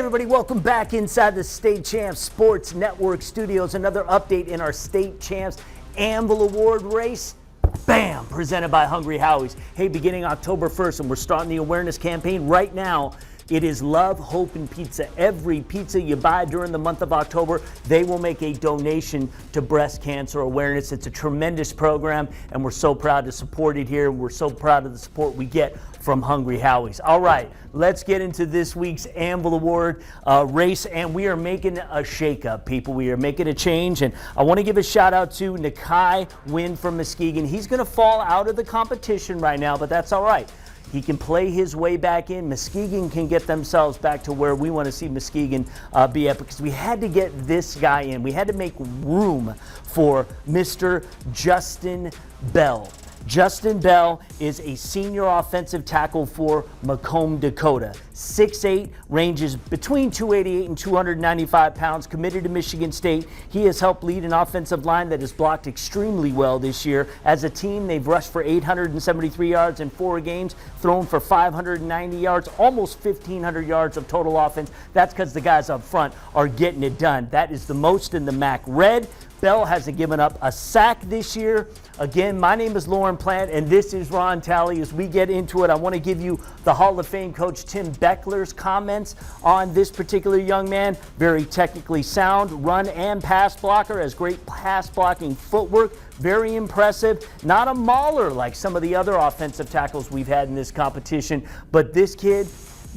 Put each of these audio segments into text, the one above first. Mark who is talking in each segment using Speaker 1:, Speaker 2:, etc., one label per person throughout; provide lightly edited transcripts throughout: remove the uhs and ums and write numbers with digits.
Speaker 1: everybody, welcome back inside the State Champs Sports Network studios. Another update in our State Champs Anvil Award race. Bam! Presented by Hungry Howie's. Hey, beginning October 1st, and we're starting the awareness campaign right now. It is Love, Hope, and Pizza. Every pizza you buy during the month of October, they will make a donation to breast cancer awareness. It's a tremendous program, and we're so proud to support it here. We're so proud of the support we get from Hungry Howie's. All right, let's get into this week's Anvil Award race, and we are making a shakeup, people. We are making a change, and I want to give a shout out to Nakai Wynn from Muskegon. He's going to fall out of the competition right now, but that's all right. He can play his way back in. Muskegon can get themselves back to where we want to see Muskegon be at, because we had to get this guy in. We had to make room for Mr. Justin Bell. Justin Bell is a senior offensive tackle for Macomb, Dakota. 6'8", ranges between 288 and 295 pounds, committed to Michigan State. He has helped lead an offensive line that has blocked extremely well this year. As a team, they've rushed for 873 yards in 4 games, thrown for 590 yards, almost 1,500 yards of total offense. That's because the guys up front are getting it done. That is the most in the MAC Red. Bell hasn't given up a sack this year. Again, my name is Lauren Plant, and this is Ron Talley. As we get into it, I want to give you the Hall of Fame coach Tim Beckler's comments on this particular young man. Very technically sound, run and pass blocker, has great pass blocking footwork. Very impressive. Not a mauler like some of the other offensive tackles we've had in this competition, but this kid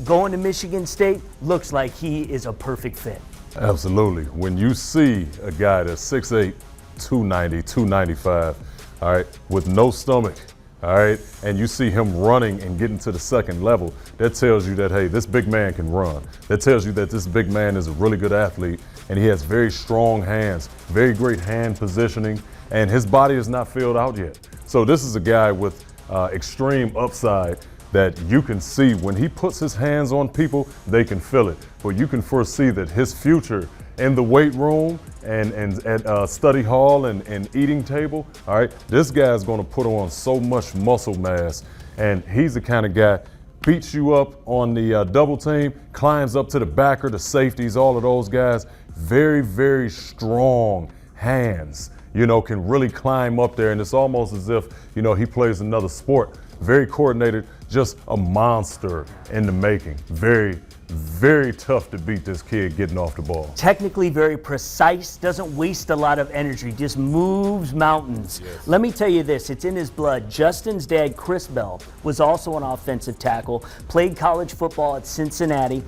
Speaker 1: going to Michigan State looks like he is a perfect fit.
Speaker 2: Absolutely. When you see a guy that's 6'8", 290, 295, all right, with no stomach, all right, and you see him running and getting to the second level, that tells you that, hey, this big man can run. That tells you that this big man is a really good athlete, and he has very strong hands, very great hand positioning, and his body is not filled out yet. So this is a guy with extreme upside that you can see when he puts his hands on people, they can feel it. But you can foresee that his future in the weight room and at study hall and eating table, all right, this guy is gonna put on so much muscle mass, and he's the kind of guy, beats you up on the double team, climbs up to the backer, the safeties, all of those guys, very, very strong hands, you know, can really climb up there, and it's almost as if, you know, he plays another sport. Very coordinated, just a monster in the making. Very, very tough to beat this kid getting off the ball.
Speaker 1: Technically very precise, doesn't waste a lot of energy, just moves mountains. Yes. Let me tell you this, it's in his blood. Justin's dad, Chris Bell, was also an offensive tackle, played college football at Cincinnati,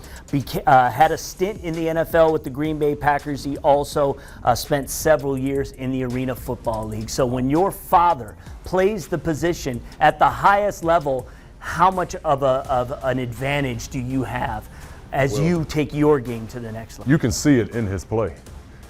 Speaker 1: had a stint in the NFL with the Green Bay Packers. He also spent several years in the Arena Football League. So when your father plays the position at the highest level, how much of an advantage do you have as you take your game to the next level?
Speaker 2: You can see it in his play.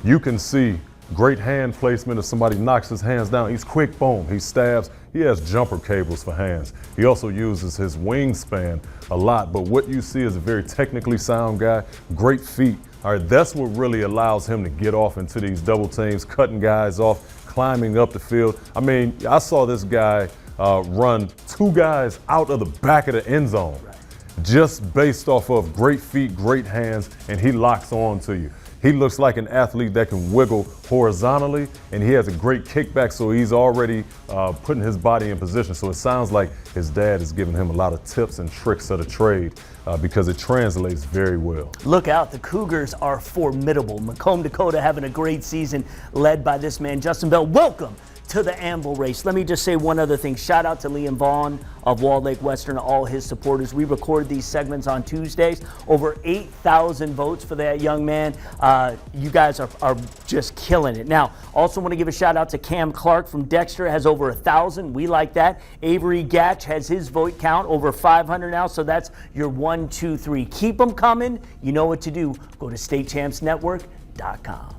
Speaker 2: You can see great hand placement. If somebody knocks his hands down, he's quick, boom, he stabs. He has jumper cables for hands. He also uses his wingspan a lot, but what you see is a very technically sound guy, great feet. All right, that's what really allows him to get off into these double teams, cutting guys off, climbing up the field. I mean, I saw this guy run 2 guys out of the back of the end zone, just based off of great feet, great hands, and he locks on to you. He looks like an athlete that can wiggle horizontally, and he has a great kickback, so he's already putting his body in position. So it sounds like his dad is giving him a lot of tips and tricks of the trade because it translates very well.
Speaker 1: Look out, the Cougars are formidable. Macomb, Dakota having a great season led by this man, Justin Bell. Welcome to the Anvil race. Let me just say one other thing. Shout out to Liam Vaughn of Walled Lake Western, all his supporters. We record these segments on Tuesdays. Over 8,000 votes for that young man. You guys are just killing it. Now, also want to give a shout out to Cam Clark from Dexter, has over 1,000. We like that. Avery Gatch has his vote count over 500 now, so that's your 1, 2, 3. Keep them coming. You know what to do. Go to StateChampsNetwork.com.